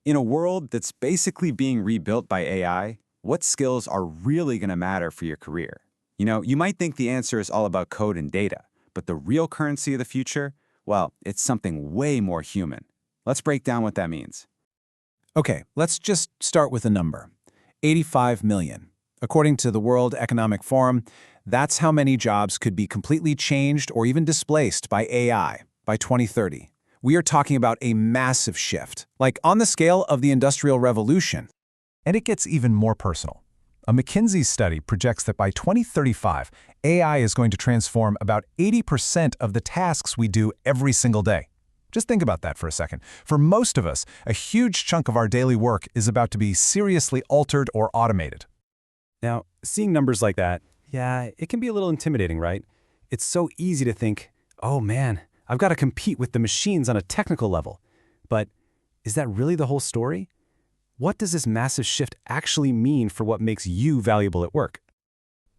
In a world that's basically being rebuilt by AI, what skills are really going to matter for your career? You might think the answer is all about code and data, but the real currency of the future, well, it's something way more human. Let's break down what that means. Okay, let's just start with a number. 85 million. According to the World Economic Forum, that's how many jobs could be completely changed or even displaced by AI by 2030. We are talking about a massive shift, like on the scale of the Industrial Revolution. And it gets even more personal. A McKinsey study projects that by 2035, AI is going to transform about 80% of the tasks we do every single day. Just think about that for a second. For most of us, a huge chunk of our daily work is about to be seriously altered or automated. Now, seeing numbers like that, yeah, it can be a little intimidating, right? It's so easy to think, oh man, I've got to compete with the machines on a technical level. But is that really the whole story? What does this massive shift actually mean for what makes you valuable at work?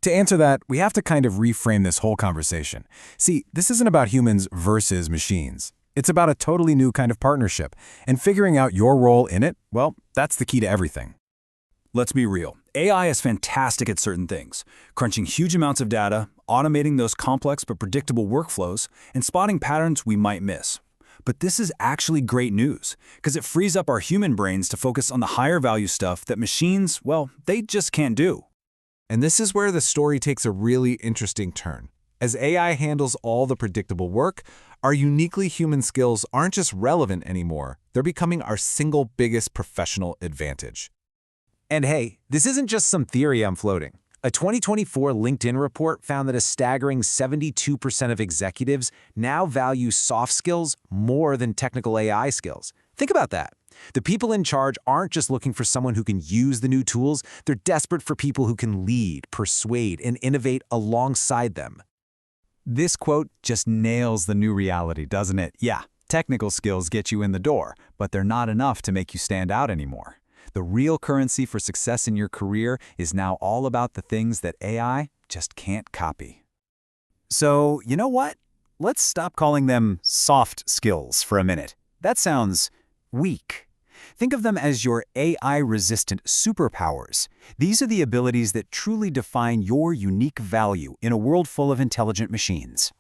To answer that, we have to kind of reframe this whole conversation. See, this isn't about humans versus machines. It's about a totally new kind of partnership, and figuring out your role in it, well, that's the key to everything. Let's be real. AI is fantastic at certain things, crunching huge amounts of data, automating those complex but predictable workflows, and spotting patterns we might miss. But this is actually great news, because it frees up our human brains to focus on the higher value stuff that machines, well, they just can't do. And this is where the story takes a really interesting turn. As AI handles all the predictable work, our uniquely human skills aren't just relevant anymore, they're becoming our single biggest professional advantage. And hey, this isn't just some theory I'm floating. A 2024 LinkedIn report found that a staggering 72% of executives now value soft skills more than technical AI skills. Think about that. The people in charge aren't just looking for someone who can use the new tools, they're desperate for people who can lead, persuade, and innovate alongside them. This quote just nails the new reality, doesn't it? Yeah, technical skills get you in the door, but they're not enough to make you stand out anymore. The real currency for success in your career is now all about the things that AI just can't copy. So, you know what? Let's stop calling them soft skills for a minute. That sounds weak. Think of them as your AI-resistant superpowers. These are the abilities that truly define your unique value in a world full of intelligent machines.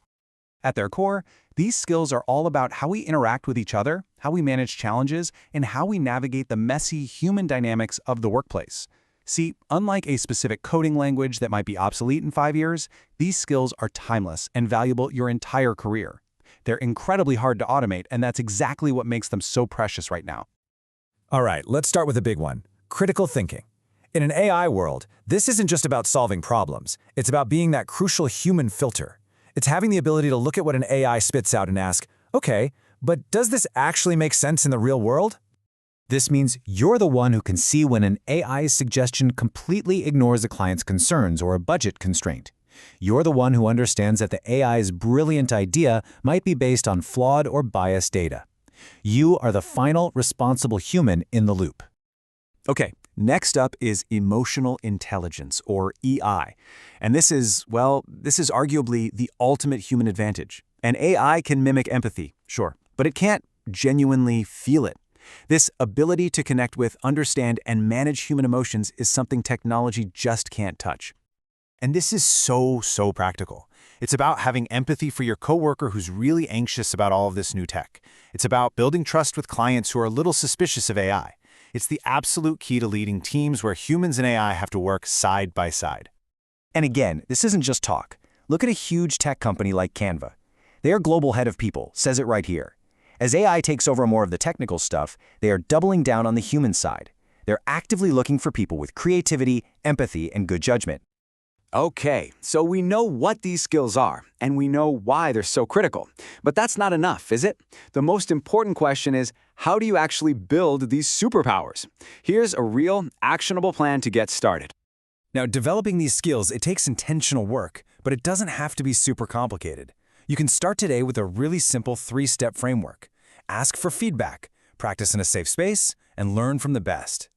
At their core, these skills are all about how we interact with each other, how we manage challenges, and how we navigate the messy human dynamics of the workplace. See, unlike a specific coding language that might be obsolete in 5 years, these skills are timeless and valuable your entire career. They're incredibly hard to automate, and that's exactly what makes them so precious right now. All right, let's start with a big one, critical thinking. In an AI world, this isn't just about solving problems. It's about being that crucial human filter. It's having the ability to look at what an AI spits out and ask, okay, but does this actually make sense in the real world? This means you're the one who can see when an AI's suggestion completely ignores a client's concerns or a budget constraint. You're the one who understands that the AI's brilliant idea might be based on flawed or biased data. You are the final responsible human in the loop. Okay, next up is emotional intelligence, or EI. And this is arguably the ultimate human advantage. An AI can mimic empathy, sure, but it can't genuinely feel it. This ability to connect with, understand, and manage human emotions is something technology just can't touch. And this is so practical. It's about having empathy for your coworker who's really anxious about all of this new tech. It's about building trust with clients who are a little suspicious of AI. It's the absolute key to leading teams where humans and AI have to work side by side. And again, this isn't just talk. Look at a huge tech company like Canva. Their global head of people says it right here. As AI takes over more of the technical stuff, they are doubling down on the human side. They're actively looking for people with creativity, empathy, and good judgment. Okay, so we know what these skills are, and we know why they're so critical. But that's not enough, is it? The most important question is, how do you actually build these superpowers? Here's a real, actionable plan to get started. Now, developing these skills, it takes intentional work, but it doesn't have to be super complicated. You can start today with a really simple 3-step framework. Ask for feedback, practice in a safe space, and learn from the best.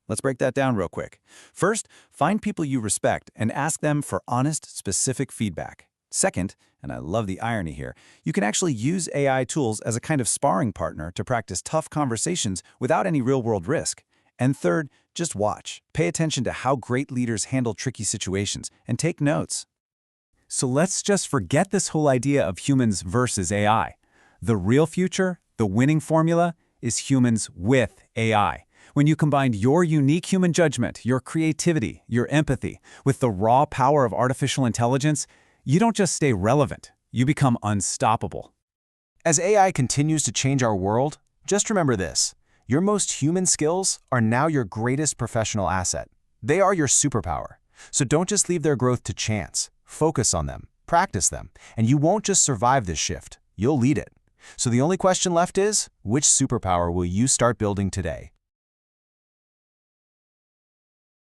Let's break that down real quick. First, find people you respect and ask them for honest, specific feedback. Second, and I love the irony here, you can actually use AI tools as a kind of sparring partner to practice tough conversations without any real-world risk. And third, just watch. Pay attention to how great leaders handle tricky situations, and take notes. So let's just forget this whole idea of humans versus AI. The real future, the winning formula, is humans with AI. When you combine your unique human judgment, your creativity, your empathy, with the raw power of artificial intelligence, you don't just stay relevant, you become unstoppable. As AI continues to change our world, just remember this: your most human skills are now your greatest professional asset. They are your superpower. So don't just leave their growth to chance. Focus on them, practice them, and you won't just survive this shift, you'll lead it. So the only question left is, which superpower will you start building today?